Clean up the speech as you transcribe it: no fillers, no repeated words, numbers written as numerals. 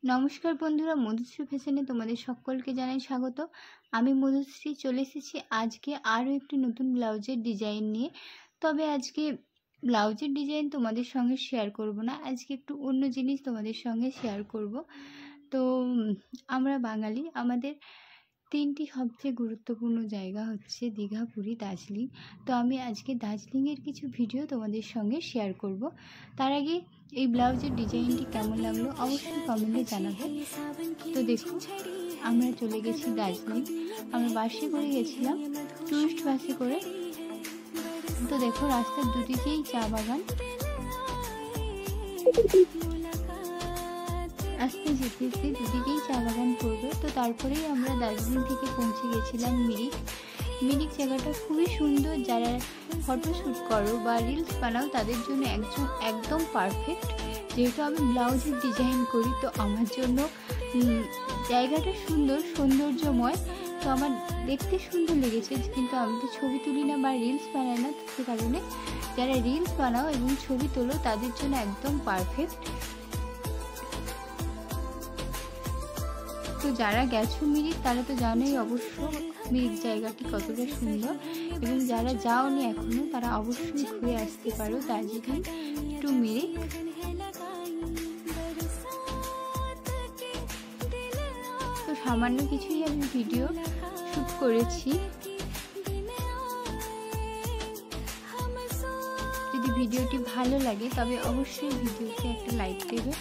নমস্কার বন্ধুরা, মধুশ্রী ফ্যাশনে তোমাদের সকলকে জানাই স্বাগত। আমি মধুশ্রী চলে এসেছি আজকে আরও একটি নতুন ব্লাউজের ডিজাইন নিয়ে। তবে আজকে ব্লাউজের ডিজাইন তোমাদের সঙ্গে শেয়ার করব না, আজকে একটু অন্য জিনিস তোমাদের সঙ্গে শেয়ার করব। তো আমরা বাঙালি, আমাদের তিনটি সবচেয়ে গুরুত্বপূর্ণ জায়গা হচ্ছে দীঘা, পুরী, দার্জিলিং। তো আমি আজকে দার্জিলিংয়ের কিছু ভিডিও তোমাদের সঙ্গে শেয়ার করব। তার আগে এই ব্লাউজের ডিজাইনটি কেমন লাগলো অবশ্যই কমেন্টে জানাবে। তো দেখো, আমরা চলে গেছি দার্জিলিং। আমরা বাসে করে গেছিলাম, টুরিস্ট বাসে করে। তো দেখো, রাস্তার দুদিকেই চা বাগান। আস্তে যেতে যেতে দুদিকেই চা বাগান পড়বে। তো তারপরেই আমরা দার্জিলিং থেকে পৌঁছে গেছিলাম মিরিক। মিরিক জায়গাটা খুবই সুন্দর। যারা ফটোশ্যুট করো বা রিলস বানাও তাদের জন্য একদম পারফেক্ট। যেহেতু আমি ব্লাউজের ডিজাইন করি, তো আমার জন্য জায়গাটা সৌন্দর্যময়। তো আমার দেখতে সুন্দর লেগেছে, কিন্তু আমি তো ছবি তুলি না বা রিলস বানাই না, সে কারণে যারা রিলস বানাও এবং ছবি তোলো তাদের জন্য একদম পারফেক্ট। তো যারা গেছো মিরিক তারা তো জানোই অবশ্য মিরিক জায়গাটি কতটা সুন্দর, এবং যারা যাওনি এখনো তারা অবশ্যই ঘুরে আসতে পারো দার্জিলিং টু মিরিক। তো সামান্য কিছুই আমি ভিডিও শুট করেছি। যদি ভিডিওটি ভালো লাগে তবে অবশ্যই ভিডিওতে একটা লাইক দেবে।